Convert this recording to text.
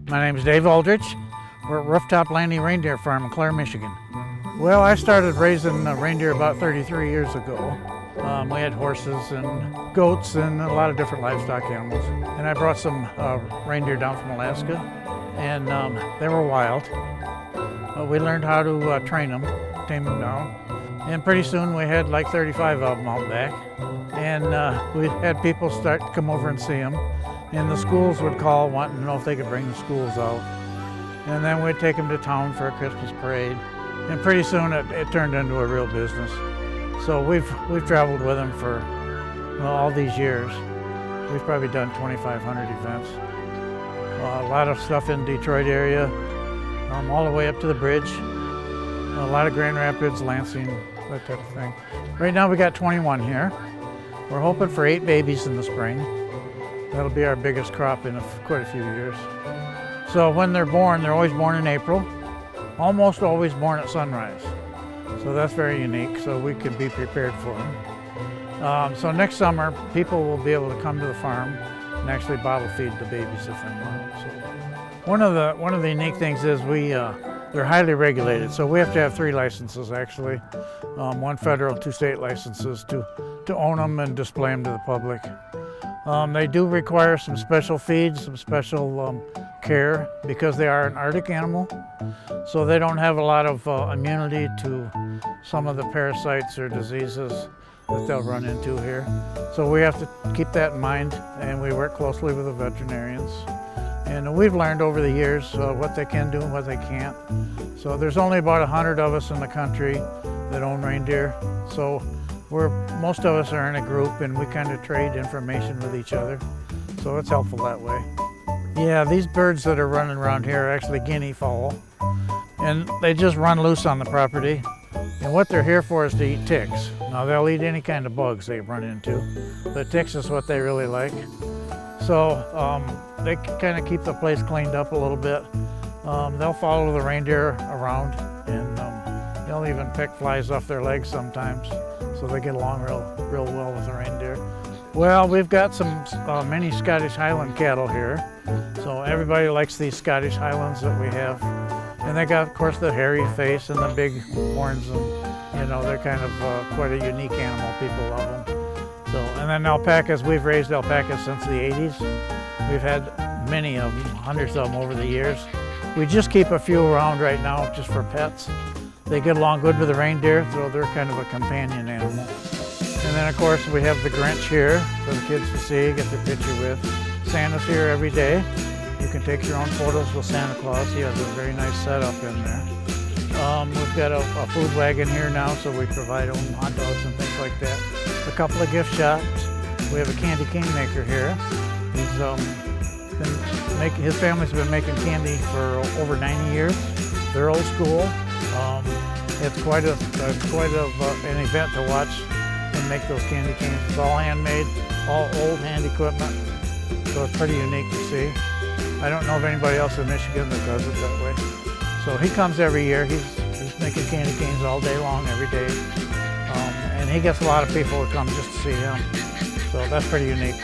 My name is Dave Aldrich. We're at Rooftop Reindeer Farm in Clare, Michigan. Well, I started raising reindeer about 33 years ago. We had horses and goats and a lot of different livestock animals. And I brought some reindeer down from Alaska, and they were wild. We learned how to train them, tame them down. And pretty soon we had like 35 of them out back. And we had people start to come over and see them. And the schools would call wanting to know if they could bring the schools out. And then we'd take them to town for a Christmas parade. And pretty soon it turned into a real business. So we've traveled with them for all these years. We've probably done 2,500 events. A lot of stuff in Detroit area, all the way up to the bridge. A lot of Grand Rapids, Lansing, that type of thing. Right now we got 21 here. We're hoping for 8 babies in the spring. That'll be our biggest crop in quite a few years. So when they're always born in April, almost always born at sunrise. So that's very unique, so we can be prepared for them. So next summer, people will be able to come to the farm and actually bottle feed the babies if they want. So one of the unique things is they're highly regulated, so we have to have 3 licenses actually, 1 federal, 2 state licenses to own them and display them to the public. They do require some special feeds, some special care because they are an Arctic animal, so they don't have a lot of immunity to some of the parasites or diseases that they'll run into here. So we have to keep that in mind, and we work closely with the veterinarians. And we've learned over the years what they can do and what they can't. So there's only about 100 of us in the country that own reindeer. So most of us are in a group and we kind of trade information with each other. So it's helpful that way. Yeah, these birds that are running around here are actually guinea fowl. And they just run loose on the property. And what they're here for is to eat ticks. Now they'll eat any kind of bugs they run into, but ticks is what they really like. So they kind of keep the place cleaned up a little bit. They'll follow the reindeer around, and they'll even pick flies off their legs sometimes. So they get along real well with the reindeer. Well, we've got some many Scottish Highland cattle here. So everybody likes these Scottish Highlands that we have. And they got, of course, the hairy face and the big horns, and they're kind of quite a unique animal. People love them. So, and then alpacas, we've raised alpacas since the 80s. We've had many of them, hundreds of them over the years. We just keep a few around right now just for pets. They get along good with the reindeer, so they're kind of a companion animal. And then, of course, we have the Grinch here for the kids to see, get their picture with. Santa's here every day. You can take your own photos with Santa Claus. He has a very nice setup in there. We've got a food wagon here now, so we provide hot dogs and things like that. A couple of gift shops. We have a candy cane maker here. His family's been making candy for over 90 years. They're old school. It's quite an event to watch and make those candy canes. It's all handmade, all old hand equipment, so it's pretty unique to see. I don't know of anybody else in Michigan that does it that way. So he comes every year. He's making candy canes all day long, every day. And he gets a lot of people to come just to see him. So that's pretty unique.